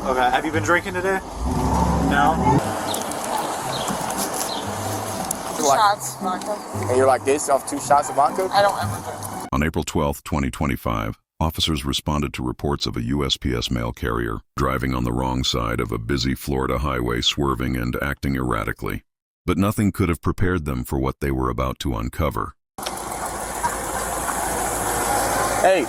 Okay, have you been drinking today? No? Shots, vodka. And you're like this off 2 shots of vodka? I don't ever drink. On April 12, 2025, officers responded to reports of a USPS mail carrier driving on the wrong side of a busy Florida highway, swerving and acting erratically. But nothing could have prepared them for what they were about to uncover. Hey,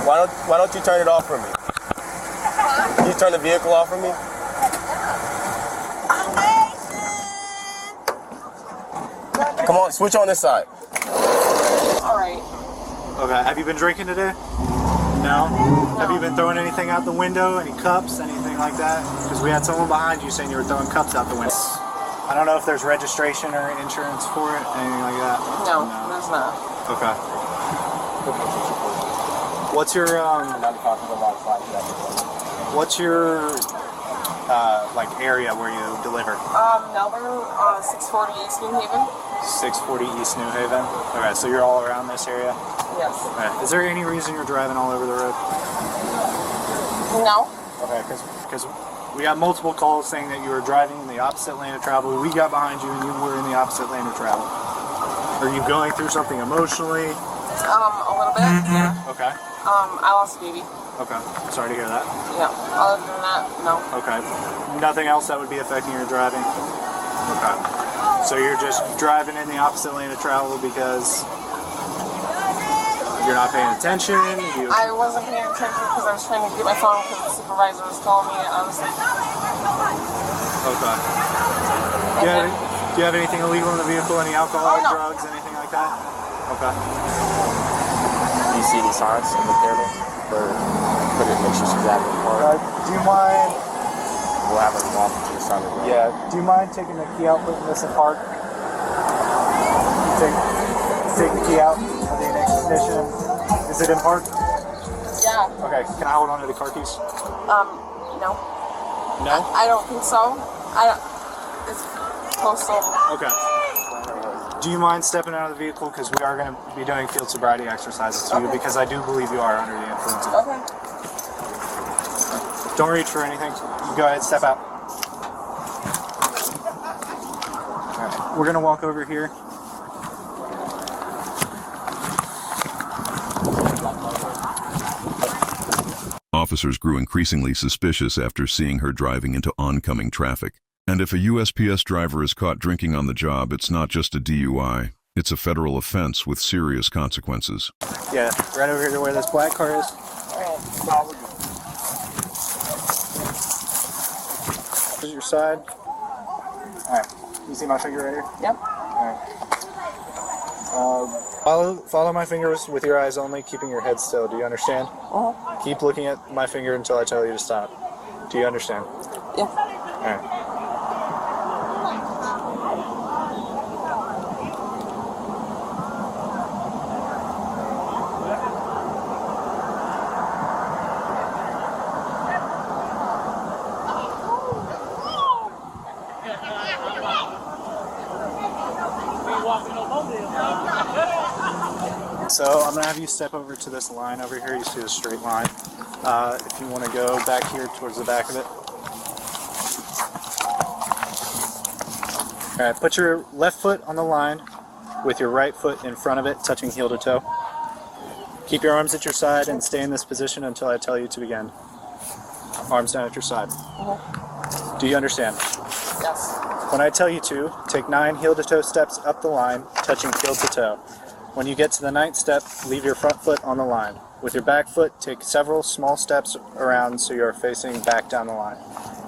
why don't you turn it off for me? Can you turn the vehicle off for me? Come on, switch on this side. Alright. Okay, have you been drinking today? No? Have you been throwing anything out the window? Any cups? Anything like that? Because we had someone behind you saying you were throwing cups out the window. I don't know if there's registration or insurance for it, anything like that. No, there's not. Okay. What's your like area where you deliver? Melbourne, 640 East New Haven. 640 East New Haven. Okay, so you're all around this area? Yes. Okay. Is there any reason you're driving all over the road? No. Okay, because we got multiple calls saying that you were driving in the opposite lane of travel. We got behind you and you were in the opposite lane of travel. Are you going through something emotionally? A little bit, yeah. Okay. I lost a baby. Okay. Sorry to hear that. Yeah. Other than that, no. Okay. Nothing else that would be affecting your driving? Okay. So you're just driving in the opposite lane of travel because you're not paying attention? I wasn't paying attention because I was trying to get my phone because the supervisor was calling me and I was like... Okay. Do you have anything illegal in the vehicle? Any alcohol, drugs, anything like that? Okay. Do you see any signs in the camera? Or put it, make sure she's out of the car? Do you mind... We'll have her walk to the side of the road. Yeah. Do you mind taking the key out, putting this in park? Take the key out of the ignition. Is it in park? Yeah. Okay. Can I hold on to the car keys? No. No? I don't think so. It's postal. Okay. Do you mind stepping out of the vehicle? Because we are going to be doing field sobriety exercises to you because I do believe you are under the influence of Okay. Don't reach for anything. You go ahead, step out. Alright, we're going to walk over here. Officers grew increasingly suspicious after seeing her driving into oncoming traffic. And if a USPS driver is caught drinking on the job, it's not just a DUI. It's a federal offense with serious consequences. Yeah, right over here to where this black car is. This is your side. Alright, you see my finger right here? Yep. Alright. Follow my fingers with your eyes only, keeping your head still. Do you understand? Keep looking at my finger until I tell you to stop. Do you understand? Yeah. Alright. So I'm going to have you step over to this line over here. You see the straight line. If you want to go back here towards the back of it. Alright, put your left foot on the line with your right foot in front of it, touching heel to toe. Keep your arms at your side and stay in this position until I tell you to begin. Arms down at your side. Do you understand? Yes. When I tell you to, take 9 heel to toe steps up the line, touching heel to toe. When you get to the 9th step, leave your front foot on the line. With your back foot, take several small steps around so you're facing back down the line.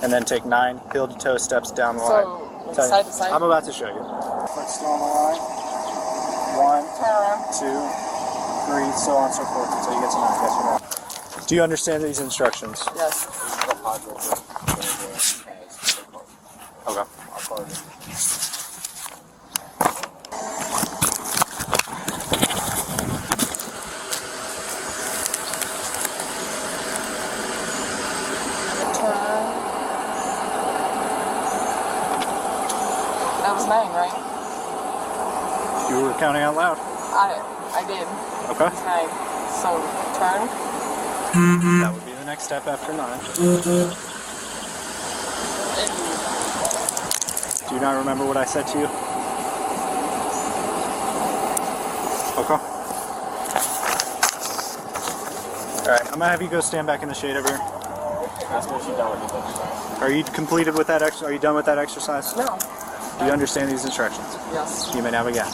And then take 9 heel to toe steps down the line. So, side to side? I'm about to show you. Foot still on the line. 1, Turn around. 2, 3, so on and so forth until you get to 9. Yes or no? Do you understand these instructions? Yes. Okay. That was 9, right? You were counting out loud. I did. Okay. 9. So, turn. That would be the next next step after 9. Do you not remember what I said to you? Okay. Alright, I'm gonna have you go stand back in the shade over here. Ask her if she's done with it. Are you completed with that Are you done with that exercise? No. Do you understand these instructions? Yes. You may now begin.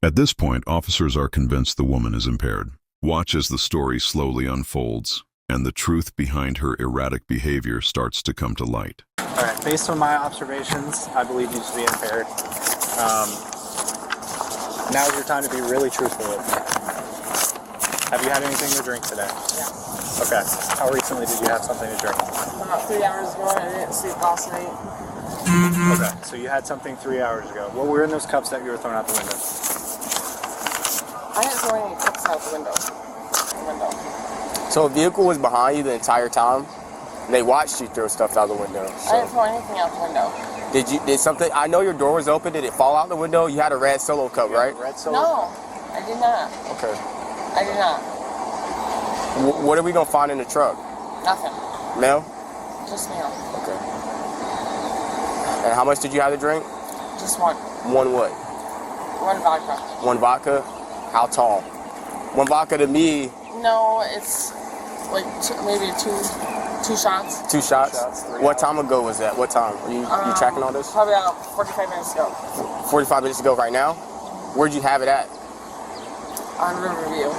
At this point, officers are convinced the woman is impaired. Watch as the story slowly unfolds, and the truth behind her erratic behavior starts to come to light. Alright, based on my observations, I believe you to be impaired. Now's your time to be really truthful with me. Have you had anything to drink today? Yeah. Okay. How recently did you have something to drink? About 3 hours ago, I didn't sleep last night. Okay, so you had something 3 hours ago. What were in those cups that you were throwing out the window? I didn't throw any cups out the window. So a vehicle was behind you the entire time, and they watched you throw stuff out the window. So. I didn't throw anything out the window. Did something, I know your door was open, did it fall out the window? You had a red Solo cup, right? Red Solo? No, I did not. Okay. I did not. What are we gonna find in the truck? Nothing. Mail? Just meal. Okay. And how much did you have to drink? Just one. One what? One vodka. One vodka? How tall? One vodka to me. No, it's like maybe two shots. 2 shots? Three What hours. time ago was that? What time? Are you tracking all this? Probably about 45 minutes ago. 45 minutes ago right now? Where'd you have it at? On Riverview.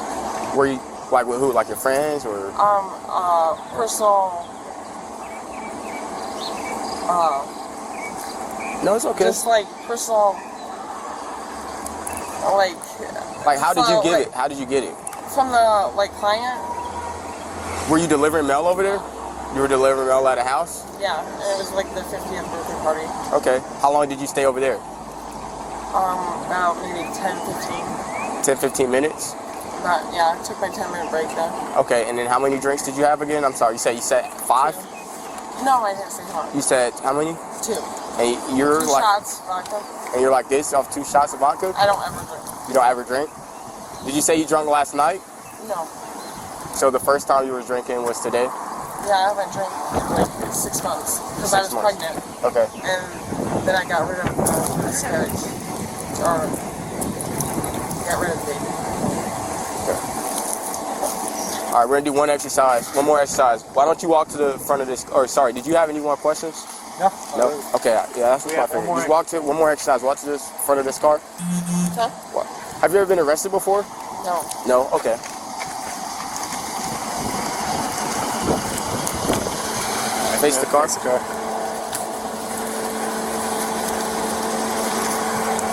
Were you, like with who? Like your friends or? Personal. No, it's okay. Just like personal. Like how did you get like, it? How did you get it? From the client. Were you delivering mail over there? You were delivering mail at a house? Yeah, it was like the 50th birthday party. Okay. How long did you stay over there? About maybe 10, 15. 10, 15 minutes? Yeah, I took my 10-minute break then. Okay, and then how many drinks did you have again? I'm sorry, you said 5? 2. No, I didn't say one. You said how many? 2. And you're 2 like, shots vodka. and you're like this off 2 shots of vodka? I don't ever drink. You don't ever drink? Did you say you drunk last night? No. So the first time you were drinking was today? Yeah, I haven't drank in like 6 months because I was 6 months. pregnant. Okay. And then I got rid of the miscarriage. Or got rid of the baby. All right, we're gonna do one exercise, one more exercise. Why don't you walk to the front of this, or sorry, did you have any more questions? No. No? Okay, yeah, that's what I figured. Just walk to, one more exercise, walk to this front of this car. Huh? What? Have you ever been arrested before? No. No? Okay. Face the car. Face the car.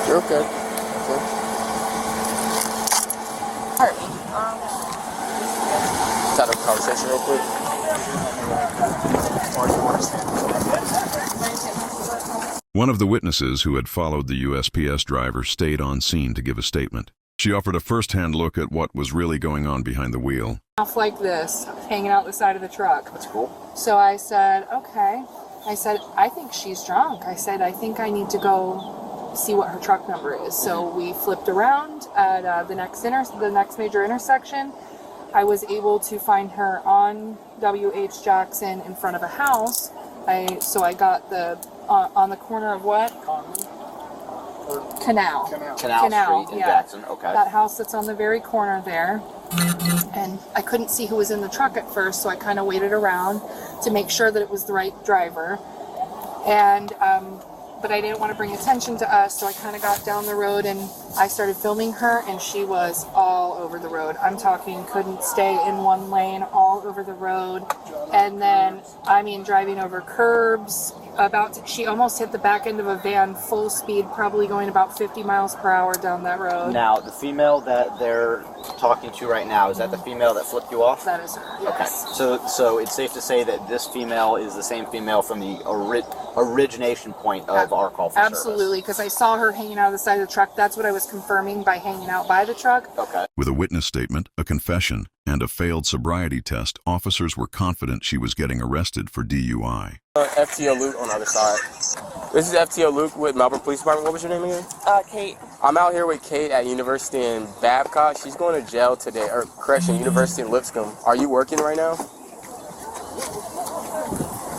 You're okay. Okay. Pardon me. Let's have a conversation real quick. One of the witnesses who had followed the USPS driver stayed on scene to give a statement. She offered a first-hand look at what was really going on behind the wheel. Off like this, hanging out the side of the truck. That's cool. So I said, okay. I said, I think she's drunk. I said, I think I need to go see what her truck number is. So we flipped around at the next major intersection. I was able to find her on W.H. Jackson in front of a house. So I got the on the corner of what? Canal Street in yeah. Jackson. Okay. That house that's on the very corner there. And I couldn't see who was in the truck at first, so I kind of waited around to make sure that it was the right driver. And but I didn't want to bring attention to us, so I kind of got down the road and I started filming her, and she was all over the road. I'm talking couldn't stay in one lane, all over the road. And then, I mean, driving over curbs, she almost hit the back end of a van full speed, probably going about 50 miles per hour down that road. Now, the female that they're talking to right now, is that the female that flipped you off? That is her, yes. Okay. So it's safe to say that this female is the same female from the origination point of our call for service. Absolutely, because I saw her hanging out of the side of the truck. That's what I was confirming by hanging out by the truck. Okay. With a witness statement, a confession, and a failed sobriety test, officers were confident she was getting arrested for DUI. FTO Luke on the other side. This is FTO Luke with Melbourne Police Department. What was your name again? Kate. I'm out here with Kate at University in Babcock. She's going to jail today, or correction, University in Lipscomb. Are you working right now?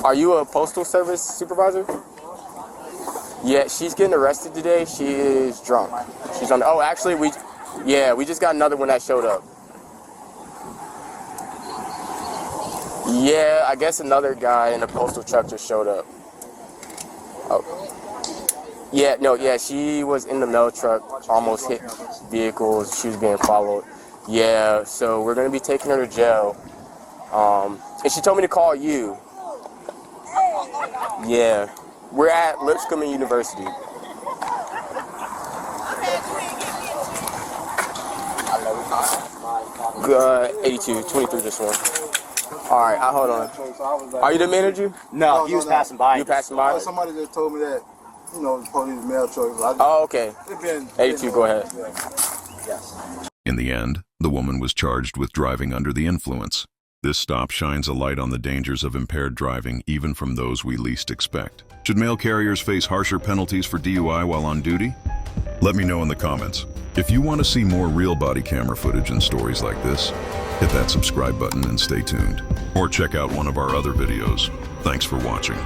Are you a postal service supervisor? Yeah, she's getting arrested today. She is drunk. She's on. Oh, actually, we just got another one that showed up. Yeah, I guess another guy in a postal truck just showed up. Oh. Yeah, she was in the mail truck, almost hit vehicles. She was being followed. Yeah, so we're gonna be taking her to jail. And she told me to call you. Yeah, we're at Lipscomb University. 82, 23 this one. All right, hold on. Are you the manager? No, he was passing by. You passing by? Somebody just told me that, the police mail trucks. Oh, okay. 82, go ahead. Yes. In the end, the woman was charged with driving under the influence. This stop shines a light on the dangers of impaired driving, even from those we least expect. Should mail carriers face harsher penalties for DUI while on duty? Let me know in the comments. If you want to see more real body camera footage and stories like this, hit that subscribe button and stay tuned. Or check out one of our other videos. Thanks for watching.